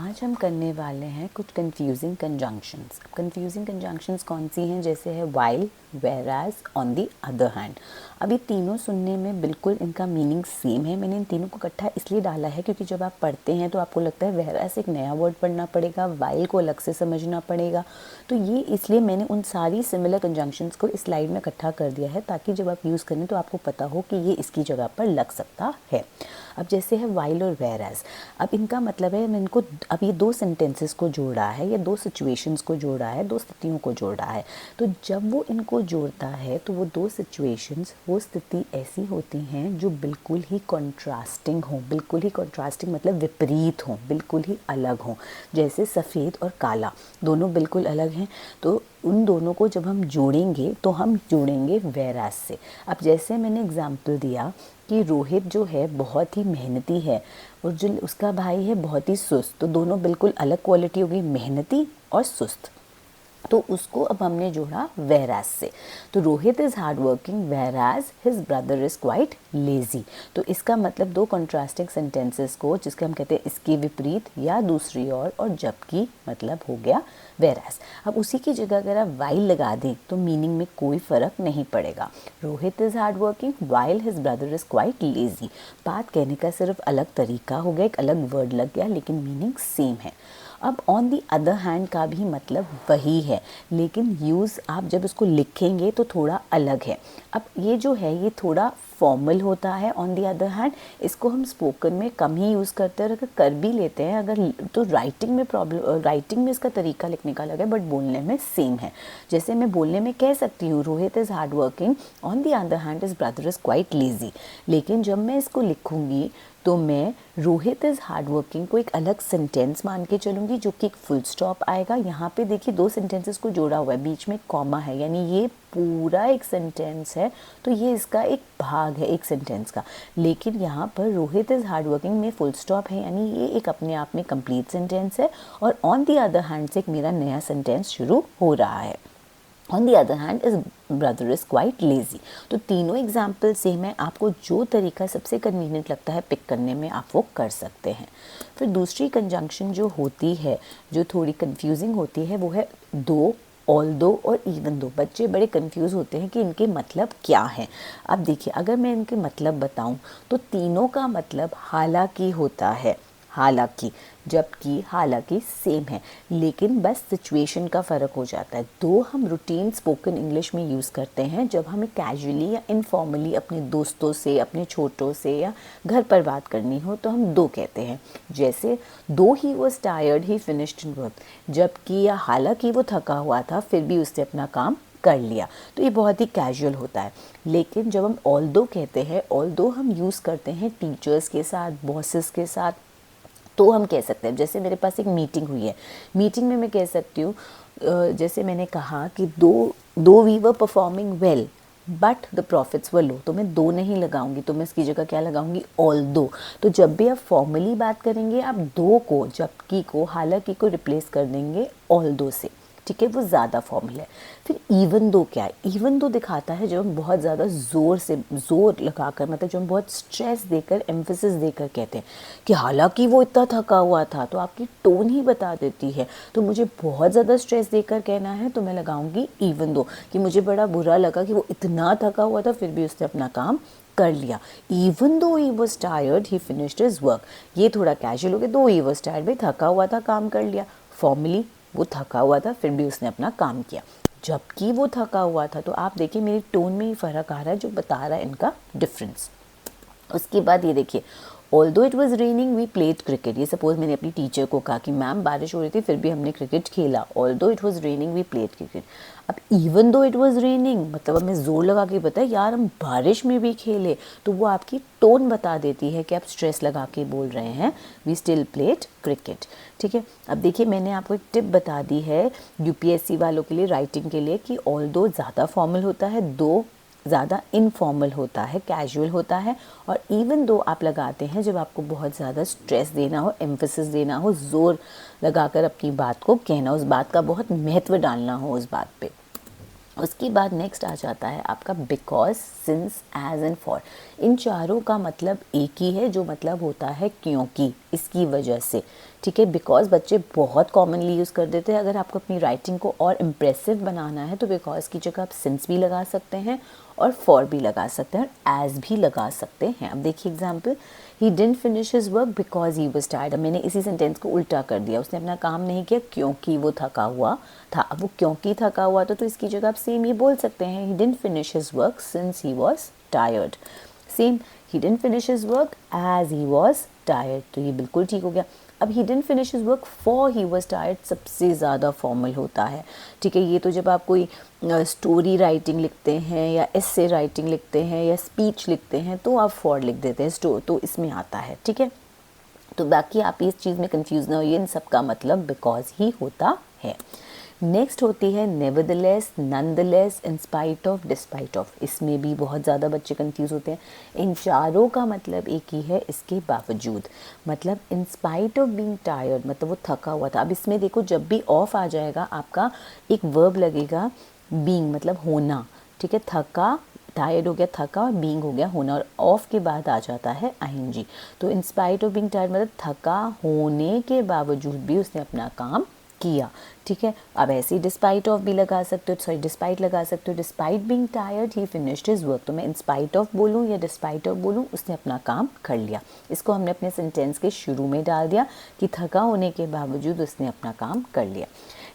आज हम करने वाले हैं कुछ कंफ्यूजिंग कंजंक्शंस। अब कंफ्यूजिंग कंजंक्शंस कौन सी हैं? जैसे है while, वेराज, on the other hand. अब ये तीनों सुनने में बिल्कुल इनका मीनिंग सेम है। मैंने इन तीनों को इकट्ठा इसलिए डाला है क्योंकि जब आप पढ़ते हैं तो आपको लगता है वेराज एक नया वर्ड पढ़ना पड़ेगा, वाइल को अलग से समझना पड़ेगा। तो ये इसलिए मैंने उन सारी सिमिलर कंजंक्शंस को इस स्लाइड में इकट्ठा कर दिया है ताकि जब आप यूज़ करें तो आपको पता हो कि ये इसकी जगह पर लग सकता है। अब जैसे है वाइल और वेराज, अब इनका मतलब है इनको अब ये दो सेंटेंसेस को जोड़ा है या दो सिचुएशंस को जोड़ा है, दो स्थितियों को जोड़ा है। तो जब वो इनको जोड़ता है तो वो दो सिचुएशंस, वो स्थिति ऐसी होती हैं जो बिल्कुल ही कॉन्ट्रास्टिंग हो। बिल्कुल ही कॉन्ट्रास्टिंग मतलब विपरीत हो, बिल्कुल ही अलग हो। जैसे सफ़ेद और काला दोनों बिल्कुल अलग हैं, तो उन दोनों को जब हम जोड़ेंगे तो हम जोड़ेंगे वेराज से। अब जैसे मैंने एग्जाम्पल दिया कि रोहित जो है बहुत ही मेहनती है और जो उसका भाई है बहुत ही सुस्त, तो दोनों बिल्कुल अलग क्वालिटी होगी, मेहनती और सुस्त। तो उसको अब हमने जोड़ा वेराज से। तो Rohit is hard working वेराज his brother is quite lazy. तो इसका मतलब दो कंट्रास्टिंग सेंटेंसेस को, जिसके हम कहते हैं इसके विपरीत या दूसरी ओर, और जबकि मतलब हो गया वेराज। अब उसी की जगह अगर आप वाइल लगा दें तो मीनिंग में कोई फ़र्क नहीं पड़ेगा। Rohit is hard working while his brother is quite lazy. बात कहने का सिर्फ अलग तरीका हो गया, एक अलग वर्ड लग गया, लेकिन मीनिंग सेम है। अब ऑन दी अदर हैंड का भी मतलब वही है, लेकिन यूज़ आप जब इसको लिखेंगे तो थोड़ा अलग है। अब ये जो है ये थोड़ा फॉर्मल होता है। ऑन दी अदर हैंड इसको हम स्पोकन में कम ही यूज़ करते हैं, अगर कर भी लेते हैं अगर तो राइटिंग में प्रॉब्लम, राइटिंग में इसका तरीका लिखने का अलग है बट बोलने में सेम है। जैसे मैं बोलने में कह सकती हूँ Rohit is hard working on the other hand is brother is quite lazy, लेकिन जब मैं इसको लिखूँगी तो मैं रोहित इज़ हार्ड वर्किंग को एक अलग सेंटेंस मान के चलूँगी जो कि एक फुल स्टॉप आएगा। यहाँ पे देखिए दो सेंटेंसेस को जोड़ा हुआ है, बीच में कॉमा है, यानी ये पूरा एक सेंटेंस है, तो ये इसका एक भाग है एक सेंटेंस का। लेकिन यहाँ पर रोहित इज़ हार्ड वर्किंग में फुल स्टॉप है, यानी ये एक अपने आप में कंप्लीट सेंटेंस है, और ऑन दी अदर हैंड से एक मेरा नया सेंटेंस शुरू हो रहा है। On the other hand is brother is quite lazy. तो तीनों एग्जाम्पल सेम है, आपको जो तरीका सबसे कन्वीनियंट लगता है पिक करने में आप वो कर सकते हैं। फिर दूसरी कंजंक्शन जो होती है, जो थोड़ी कंफ्यूजिंग होती है, वो है दो, ऑल्दो और इवन दो। बच्चे बड़े कंफ्यूज होते हैं कि इनके मतलब क्या हैं। अब देखिए अगर मैं इनके मतलब बताऊं तो तीनों का मतलब हालांकि होता है, हालांकि, जबकि, हालांकि सेम है, लेकिन बस सिचुएशन का फ़र्क हो जाता है। दो हम रूटीन स्पोकन इंग्लिश में यूज़ करते हैं जब हमें कैजुअली या इनफॉर्मली अपने दोस्तों से, अपने छोटों से या घर पर बात करनी हो तो हम दो कहते हैं। जैसे दो he was tired he finished in work, जबकि या हालांकि वो थका हुआ था फिर भी उसने अपना काम कर लिया। तो ये बहुत ही कैजुअल होता है। लेकिन जब हम ऑल्दो कहते हैं, ऑल्दो हम यूज़ करते हैं टीचर्स के साथ, बॉसेस के साथ, तो हम कह सकते हैं जैसे मेरे पास एक मीटिंग हुई है, मीटिंग में मैं कह सकती हूँ जैसे मैंने कहा कि though we were performing well but the profits were low, तो मैं दो नहीं लगाऊंगी, तो मैं इसकी जगह क्या लगाऊंगी? ऑल दो। तो जब भी आप फॉर्मली बात करेंगे आप दो को, जबकि को, हालांकि को रिप्लेस कर देंगे ऑल दो से, ठीक है, वो ज़्यादा फॉर्मल है। फिर इवन दो क्या है? इवन दो दिखाता है जब हम बहुत ज़्यादा ज़ोर से, ज़ोर लगाकर, मतलब जब हम बहुत स्ट्रेस देकर, एम्फेसिस देकर कहते हैं कि हालांकि वो इतना थका हुआ था, तो आपकी टोन ही बता देती है। तो मुझे बहुत ज़्यादा स्ट्रेस देकर कहना है तो मैं लगाऊंगी इवन दो, कि मुझे बड़ा बुरा लगा कि वो इतना थका हुआ था फिर भी उसने अपना काम कर लिया। Even though he was tired he finished his work, ये थोड़ा कैजुअल हो गया, दो ही वॉज टायर्ड, भाई थका हुआ था काम कर लिया। फॉर्मली वो थका हुआ था फिर भी उसने अपना काम किया, जबकि वो थका हुआ था। तो आप देखिए मेरी टोन में ही फ़र्क आ रहा है जो बता रहा है इनका डिफरेंस। उसके बाद ये देखिए although it was raining we played cricket. ये सपोज मैंने अपनी टीचर को कहा कि मैम बारिश हो रही थी फिर भी हमने क्रिकेट खेला, although it was raining we played cricket. अब even though it was raining मतलब अब मैं जोर लगा के बताया यार हम बारिश में भी खेले, तो वो आपकी टोन बता देती है कि आप स्ट्रेस लगा के बोल रहे हैं वी स्टिल प्लेड क्रिकेट, ठीक है। अब देखिए मैंने आपको एक टिप बता दी है यूपीएससी वालों के लिए, राइटिंग के लिए, कि ऑल्दो ज़्यादा फॉर्मल होता है, दो ज़्यादा इनफॉर्मल होता है, कैजुअल होता है, और इवन दो आप लगाते हैं जब आपको बहुत ज़्यादा स्ट्रेस देना हो, एम्फेसिस देना हो, ज़ोर लगाकर अपनी बात को कहना, उस बात का बहुत महत्व डालना हो उस बात पे। उसके बाद नेक्स्ट आ जाता है आपका because, since, as and for. इन चारों का मतलब एक ही है, जो मतलब होता है क्योंकि, इसकी वजह से, ठीक है, बिकॉज बच्चे बहुत कॉमनली यूज़ कर देते हैं। अगर आपको अपनी राइटिंग को और इम्प्रेसिव बनाना है तो बिकॉज की जगह आप सिंस भी लगा सकते हैं और फॉर भी लगा सकते हैं और एज भी लगा सकते हैं। अब देखिए example, he didn't finish his work because he was tired. अब मैंने इसी सेंटेंस को उल्टा कर दिया, उसने अपना काम नहीं किया क्योंकि वो थका हुआ था। अब वो क्योंकि थका हुआ था तो इसकी जगह आप सेम ये बोल सकते हैं, he didn't finish his work since he was tired. Same, he didn't finish his work as he was tired, तो ये बिल्कुल ठीक हो गया। अब he didn't finish his work for he was tired सबसे ज़्यादा फॉर्मल होता है, ठीक है। ये तो जब आप कोई स्टोरी राइटिंग लिखते हैं या एस्से राइटिंग लिखते हैं या स्पीच लिखते हैं तो आप फॉर लिख देते हैं, तो इसमें आता है, ठीक है। तो बाकी आप इस चीज़ में कंफ्यूज ना होइए, इन सब का मतलब बिकॉज ही होता है। नेक्स्ट होती है nevertheless, nonetheless, in spite of, despite of. इसमें भी बहुत ज़्यादा बच्चे कंफ्यूज होते हैं। इन चारों का मतलब एक ही है, इसके बावजूद। मतलब in spite of being tired मतलब वो थका हुआ था। अब इसमें देखो जब भी ऑफ आ जाएगा आपका एक वर्ब लगेगा बीइंग मतलब होना, ठीक है। थका, टायर्ड हो गया थका और बीइंग हो गया होना, और ऑफ के बाद आ जाता है आईएनजी। तो in spite of being tired मतलब थका होने के बावजूद भी उसने अपना काम किया, ठीक है। अब ऐसे ही डिस्पाइट ऑफ भी लगा सकते हो, सॉरी डिस्पाइट लगा सकते हो। डिस्पाइट बीइंग टायर्ड ही फिनिश्ड हिज वर्क, तो मैं इन स्पाइट ऑफ बोलूँ या डिस्पाइट ऑफ बोलूँ, उसने अपना काम कर लिया। इसको हमने अपने सेंटेंस के शुरू में डाल दिया कि थका होने के बावजूद उसने अपना काम कर लिया।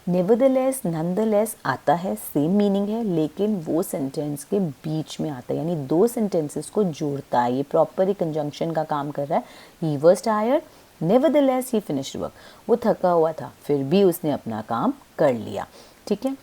नेवरदलेस, नॉनदलेस आता है, सेम मीनिंग है, लेकिन वो सेंटेंस के बीच में आता है, यानी दो सेंटेंसेस को जोड़ता है। ये प्रॉपर एक कंजंक्शन का काम कर रहा है। He was tired, nevertheless he finished work, वो थका हुआ था फिर भी उसने अपना काम कर लिया, ठीक है।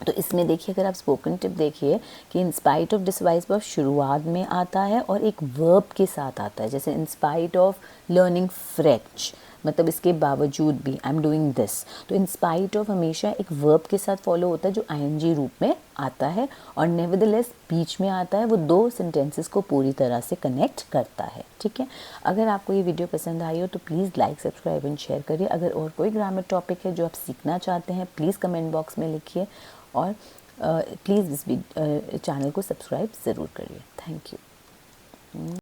तो इसमें देखिए अगर आप स्पोकन टिप देखिए कि in spite of, despite of शुरुआत में आता है और एक वर्ब के साथ आता है। जैसे in spite of learning French मतलब इसके बावजूद भी, आई एम डूइंग दिस। तो इन स्पाइट ऑफ हमेशा एक वर्ब के साथ फॉलो होता है जो आईएनजी रूप में आता है, और नेवरदलेस बीच में आता है, वो दो सेंटेंसेस को पूरी तरह से कनेक्ट करता है, ठीक है। अगर आपको ये वीडियो पसंद आई हो तो please like, subscribe and share करिए। अगर और कोई ग्रामर टॉपिक है जो आप सीखना चाहते हैं प्लीज़ कमेंट बॉक्स में लिखिए, और प्लीज़ इस चैनल को सब्सक्राइब ज़रूर करिए। Thank you.